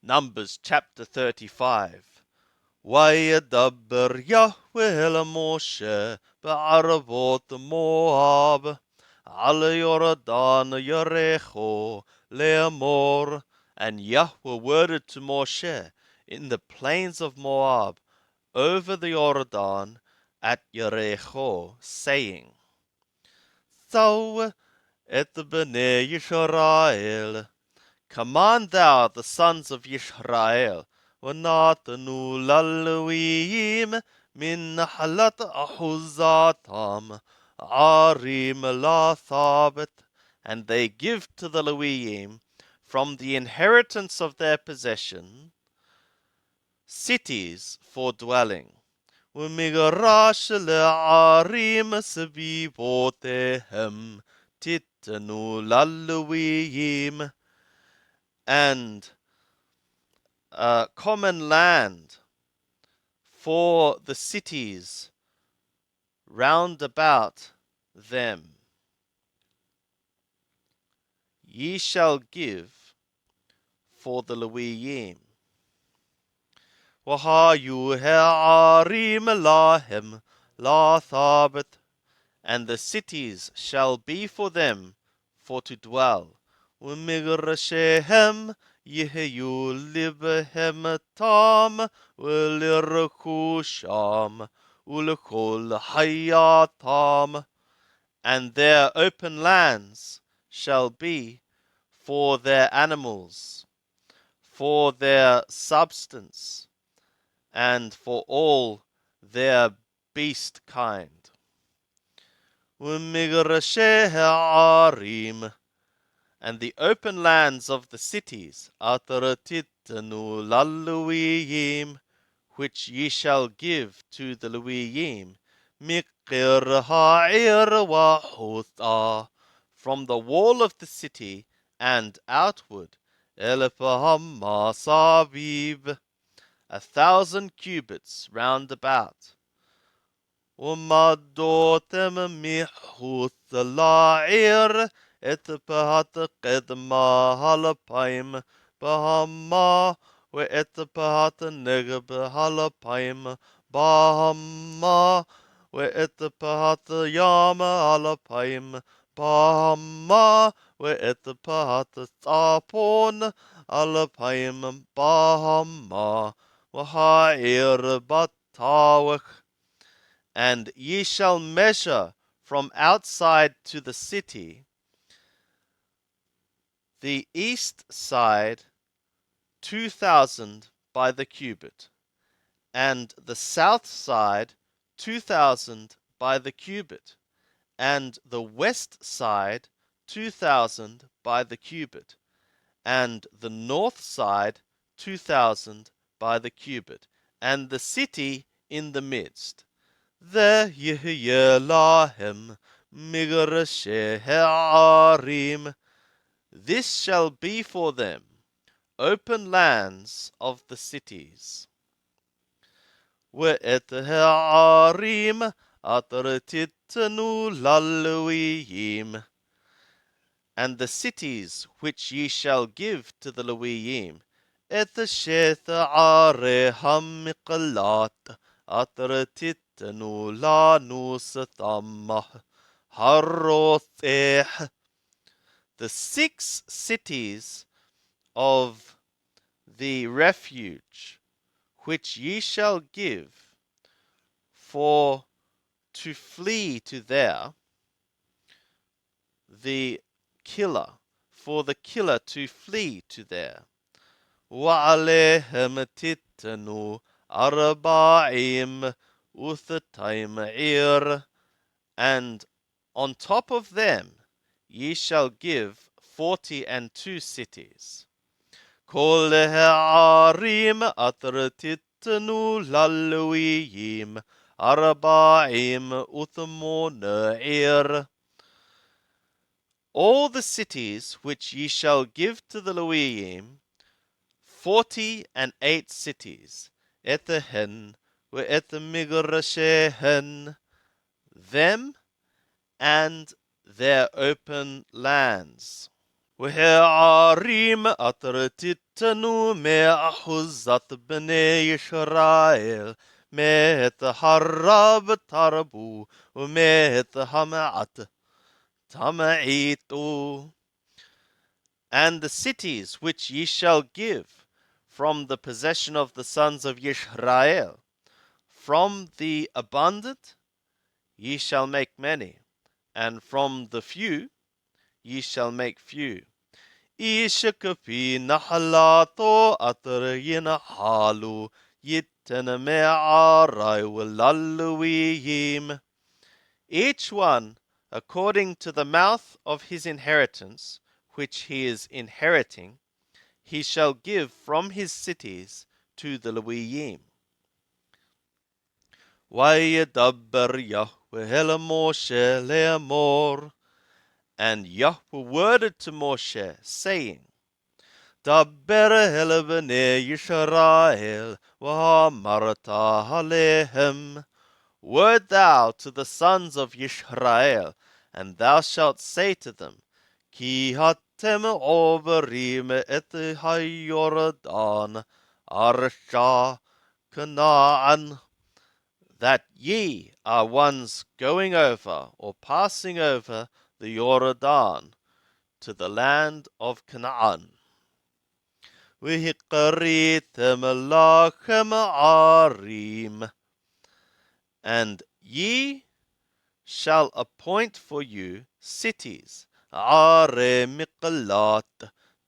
Numbers chapter 35. וידבר יהוה אל משה בערבות מואב על יורדן ירחו לאמור. And Yahweh worded to Moshe in the plains of Moab over the Jordan at Yericho, saying, Thou et bnei Yisrael, command thou the sons of Yisrael, ונתנו ללוויים מנחלת אחוזתם ערים לתhabet, and they give to the Levim from the inheritance of their possession cities for dwelling. ומגרש לערים סביבותיהם תיתנו ללוויים, and common land for the cities round about them ye shall give for the Levim. وَهَيُّ هَعَرِيمَ لَهِمْ لَثَابِتْ, and the cities shall be for them for to dwell. ومغرشهم يهيو لبهم تام ولركوشام ولكل حياتام, and their open lands shall be for their animals, for their substance, and for all their beast kind. ومغرشي عاريم, and the open lands of the cities, Ataratitanu lalluiyim, which ye shall give to the Levim, Mikir ha'ir wa'hutha, from the wall of the city and outward, Elpaham sabib, 1,000 cubits round about. ومدوتم محوث العير اتبهت قدما هالبايم بهما واتبهت نغب هالبايم بهما واتبهت يام هالبايم بهما واتبهت صابون هالبايم بهما وهائر بطاوخ. And ye shall measure from outside to the city, the east side 2,000 by the cubit, and the south side 2,000 by the cubit, and the west side 2,000 by the cubit, and the north side 2,000 by the cubit, and the city in the midst. The yeh lahem migrashe ha'arim. This shall be for them open lands of the cities. Ve'et ha'arim atartitnu lalluiyim. And the cities which ye shall give to the Levim, et sheth areham miqalat atartit la nusatamah harotheh. The 6 cities of the refuge which ye shall give for to flee to there, the killer, for the killer to flee to there. وعليهم تتنو 40 وثتيم عير, and on top of them ye shall give 42 cities. كل هعريم أترتتنو للويم 40 وثمون عير. All the cities which ye shall give to the Levim, 48 cities, etehen ve'et migrashehen, them and their open lands. והערים אשר תיתנו מאחוזת בני ישראל, מאת הרב תרבו, ומאת המעט תמעיטו. And the cities which ye shall give from the possession of the sons of Yisrael, from the abundant ye shall make many, and from the few ye shall make few. Ishakapi nahalato atar yinahalu yitana me'arai walaluiyim. Each one according to the mouth of his inheritance, which he is inheriting, he shall give from his cities to the Lewiyim. Vayedabber Yahweh el Moshe le'amor. And Yahweh worded to Moshe, saying, Dabber el bnei Yisrael, v'amarta alehem. Word thou to the sons of Yisrael, and thou shalt say to them, Ki hatem overim et hayordan, arsha Canaan, that ye are ones going over or passing over the Jordan to the land of Canaan. V'hikaritem lachem arim, and ye shall appoint for you cities, are miklat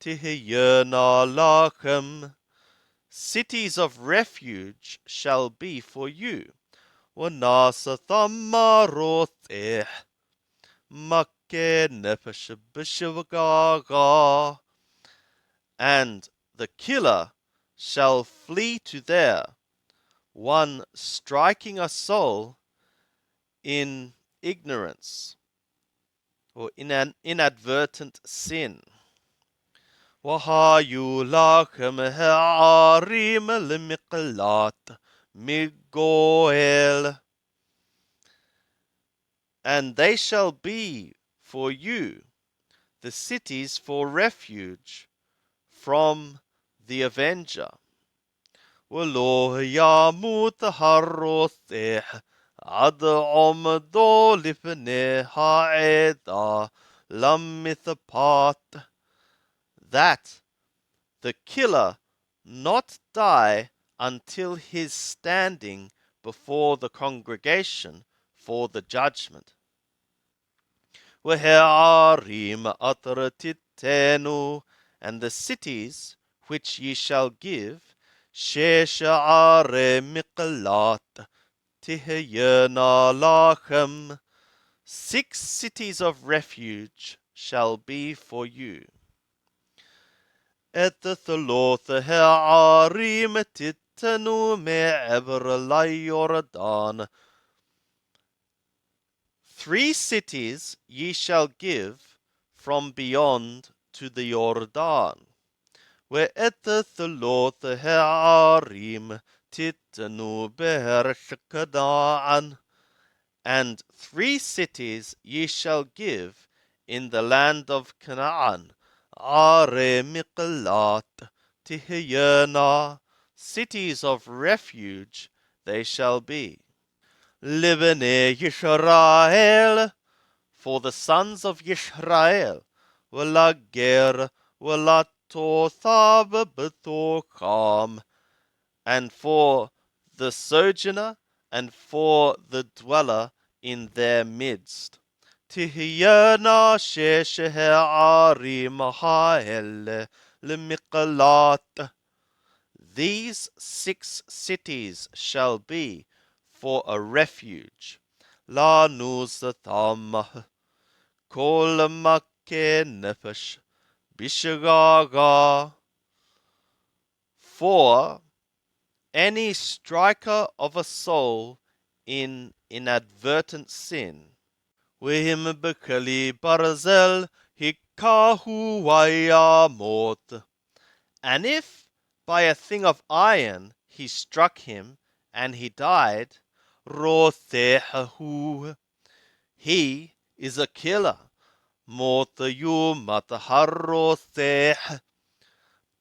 tihyena lachem, cities of refuge shall be for you. Wanasatham maroteh, makke nefesh b'shivgaga, and the killer shall flee to there, one striking a soul in ignorance or in an inadvertent sin. Wahayu lachem ha'arim lemiklat migoel, and they shall be for you the cities for refuge from the avenger. V'lo yamut haroteh ad omdo lifnei ha'eda lamithpat, that the killer not die until his standing before the congregation for the judgment. V'he'arim atar titenu, and the cities which ye shall give, shesha'are miklat tihyena lachem, 6 cities of refuge shall be for you. Et tholoth ha'arim titenu me'ever laYordan, 3 cities ye shall give from beyond to the Jordan. Ve'et tholoth ha'arim titenu be'eresh Canaan, and 3 cities ye shall give in the land of Canaan, are miklat tihyena, cities of refuge they shall be. Libnei Yisrael, for the sons of Yisrael, v'lager v'latothab b'tocham, and for the sojourner and for the dweller in their midst. Tihyena shesh ha'arim ha'ele lemiklat, these 6 cities shall be for a refuge. La nusatam kol makke nefesh bishagaga, for any striker of a soul in inadvertent sin. V'him b'keli barzel hikahu vayamot, and if by a thing of iron he struck him and he died, rothehu, he is a killer. Morthayu mataharrotheh.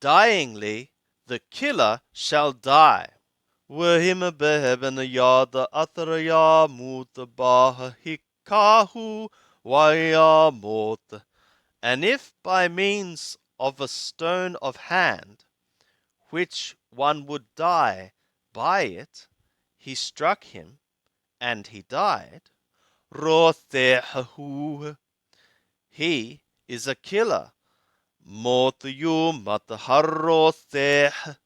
Dyingly, the killer shall die. Wahima beheben yada atharaya mutabaha hikahu waya mot. And if by means of a stone of hand, which one would die by it, he struck him, and he died, rothehahu, he is a killer. Motu mataharrotheh.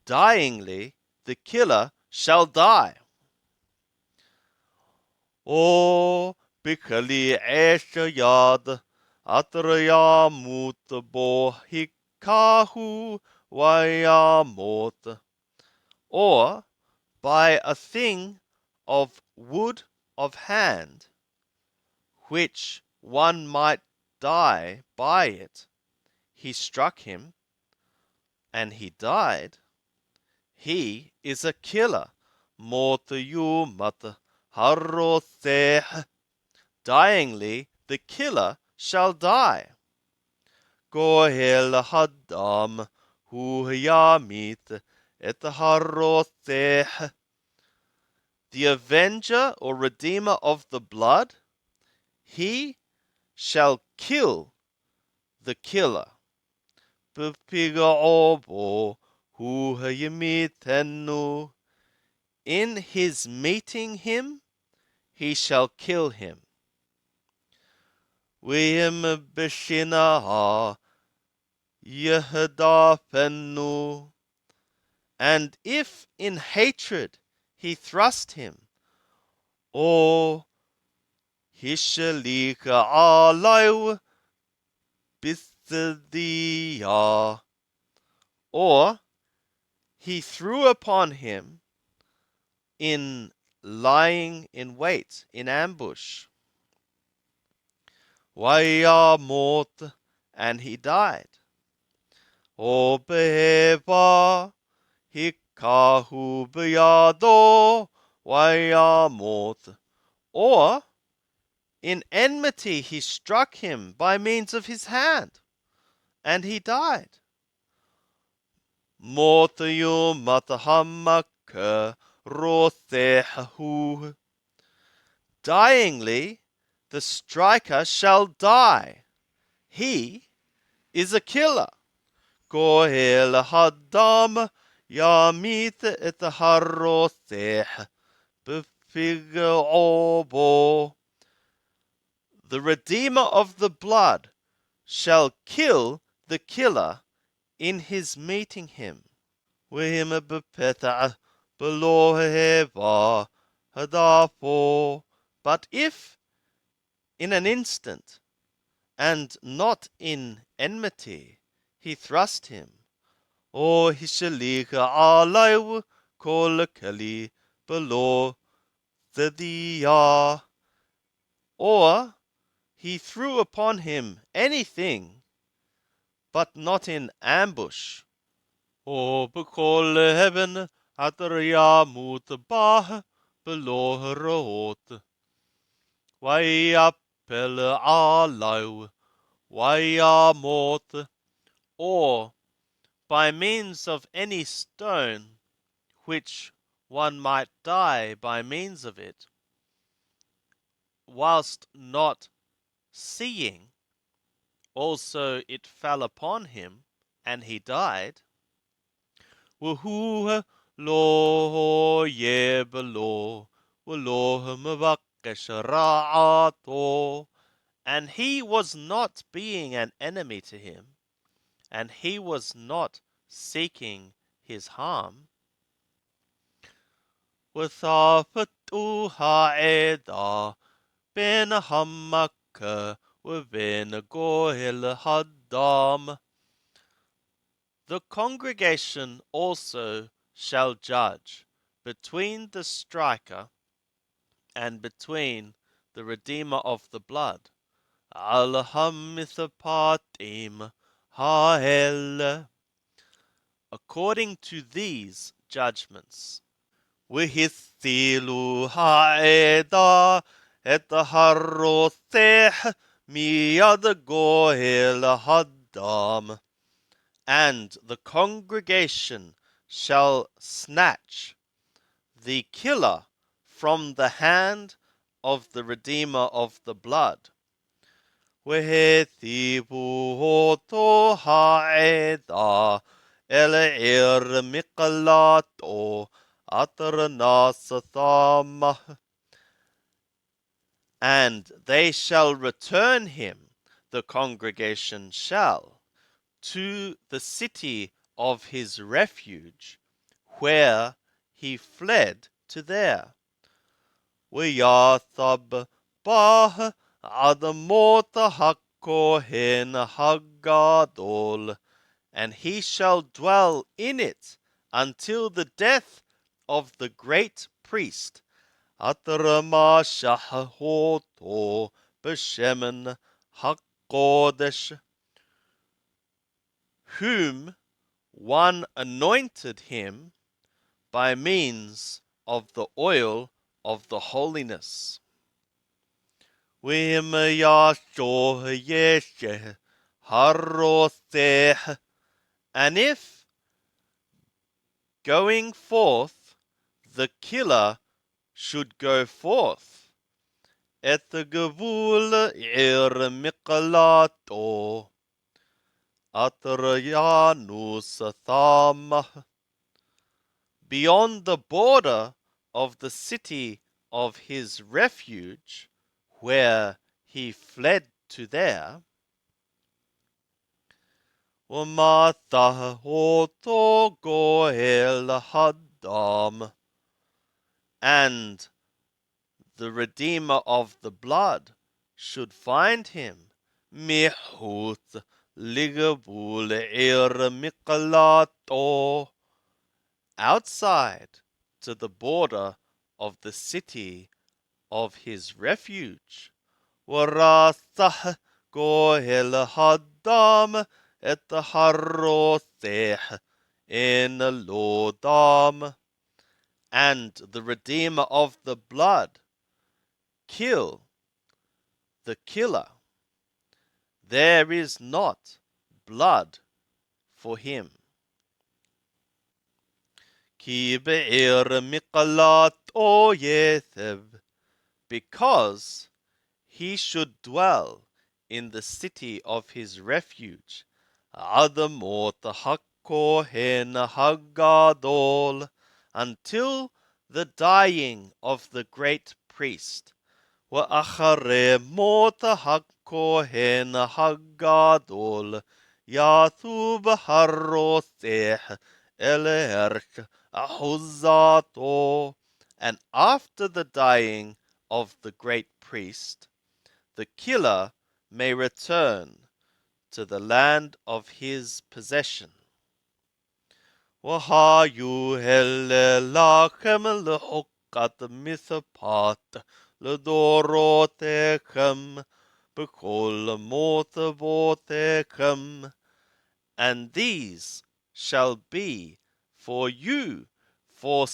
Dyingly, the killer shall die. O bikali eshayad atraya mutabo hikahu wayamot. Or by a thing of wood of hand, which one might die by it, he struck him, and he died. He is a killer. Motayu mata harrotheh. Dyingly, the killer shall die. Gohel hadam hu yamit et harrotheh. The avenger or redeemer of the blood, he shall kill the killer. Bepiga obo hu yamitenu. In his meeting him, he shall kill him. Wim bishina yehadafenu. And if in hatred he thrust him, or hishalika alayu bithadia, or he threw upon him in lying in wait, in ambush, wayamot, and he died. O beheva hikahu biyado wayamot. Or in enmity he struck him by means of his hand, and he died. Motayu matahamaka rothehahu. Dyingly, the striker shall die. He is a killer. Gohel hadam yamit et harrotheh befiga obo. The redeemer of the blood shall kill the killer in his meeting him. Wihim bepeta beloheva hadafo. But if in an instant, and not in enmity, he thrust him, O hishalika alayu kolakali below the dia, or he threw upon him anything, but not in ambush, O bekol heaven atarya mutabah below root, wayapel alayu wayamot. Or by means of any stone, which one might die by means of it, whilst not seeing, also it fell upon him, and he died. Wahu lo ye below, walo mavakesh ra'ato. And he was not being an enemy to him, and he was not seeking his harm. Wathafatu ha'eda ben hamakka within gohil hadam. The congregation also shall judge between the striker and between the redeemer of the blood. Alhamithapatim ha'el. According to these judgments. Wihithilu ha'eda et harrotheh miyad goel hadam, and the congregation shall snatch the killer from the hand of the Redeemer of the blood. Wehetibu hoto haeda ele mikalato atarnasathama, and they shall return him, the congregation shall, to the city of his refuge, where he fled to there. Wiyathab bah adamota hakohen hagadol, and he shall dwell in it until the death of the great priest, Atrama shahoto b'shemen hakodesh, whom one anointed him by means of the oil of the holiness. And if going forth the killer should go forth, et gevul mikalato atrayanus thamah, beyond the border of the city of his refuge, where he fled to there, وَمَاتَهُ goel hadam, and the Redeemer of the blood should find him, mihut ligabul mikalato, outside to the border of the city of his refuge. Warathah goel hadam et haroseh in lodam, and the Redeemer of the blood kill the killer. There is not blood for him. Ki be'er mikalat oyetheb, because he should dwell in the city of his refuge, Adamot hakohen hagadol, until the dying of the great priest, Wa'achare mot hakohen hagadol, Yathub haroseh elerch ahuzato, and after the dying of the great priest, the killer may return to the land of his possession. Wahayu helelachem lehokat mithapat ledorotechem bekol motabotechem, and these shall be for you for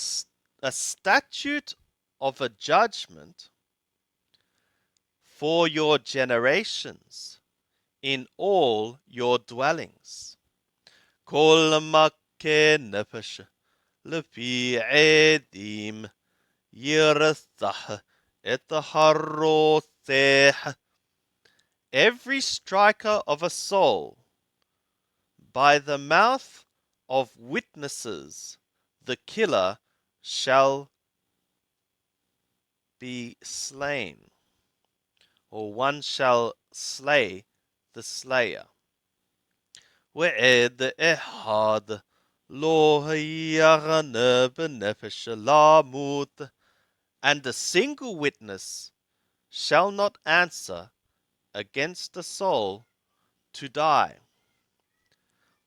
a statute of a judgment for your generations in all your dwellings. Kol makke nefesh lepi edim yirthah et haroseh, every striker of a soul by the mouth of witnesses the killer shall be slain, or one shall slay the slayer. We'ed ehad lo yarane benefesh lamut, and a single witness shall not answer against a soul to die.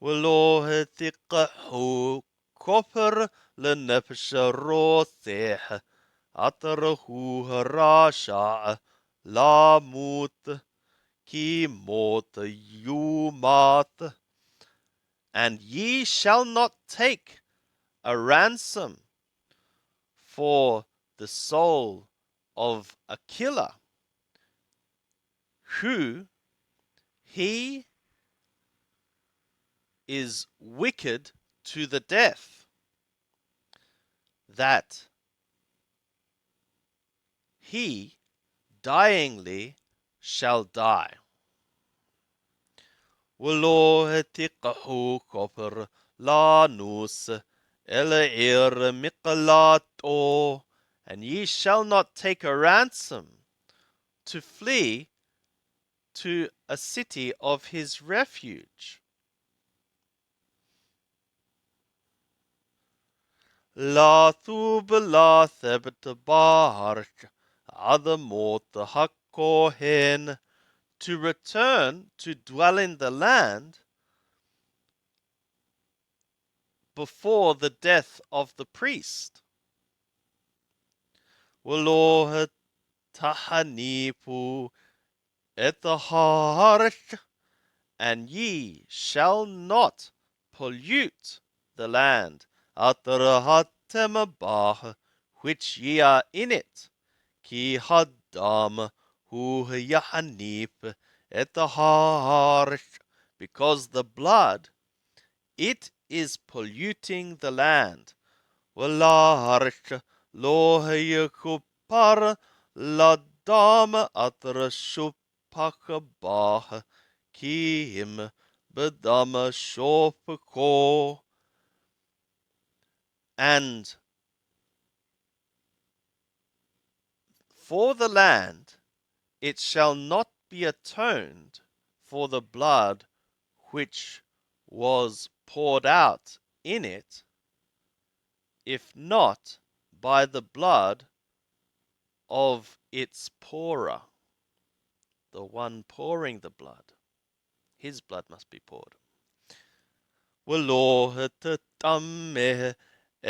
Velo hetikahu koper lenefesh roseh atarahu harasha lamut ki mot yumat, and ye shall not take a ransom for the soul of a killer, who he is wicked to the death, that he dyingly shall die. ולא התיקחו כופר לנוס, אלא עיר מקלטו, and ye shall not take a ransom to flee to a city of his refuge. لا ثوب لا ثبت بارك عظموت الكوهن, to return to dwell in the land before the death of the priest. ולא تحنيفوا את הארץ, and ye shall not pollute the land, אתר בה, which ye are in it, כי הדם הוא יחניף את הארץ, because the blood, it is polluting the land. والأرض לא יכופר לדם אתר שופך בה, כי אם בדם שופכו. And for the land it shall not be atoned for the blood which was poured out in it, if not by the blood of its pourer, the one pouring the blood. His blood must be poured. ולא תטמא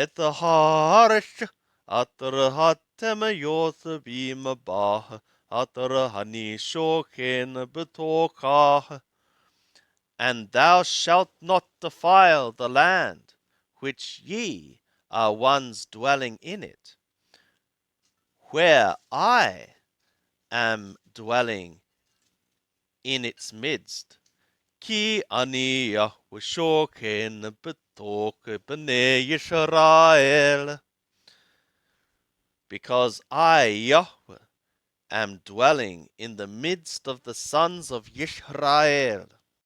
את הארץ אשר אתם יושבים בה, אשר אני שוכן בתוכה. And thou shalt not defile the land which ye are ones dwelling in it, where I am dwelling in its midst. כי אני יהוה שוכן בתוך בני ישראל. Because I, Yahweh, am dwelling in the midst of the sons of Yisrael.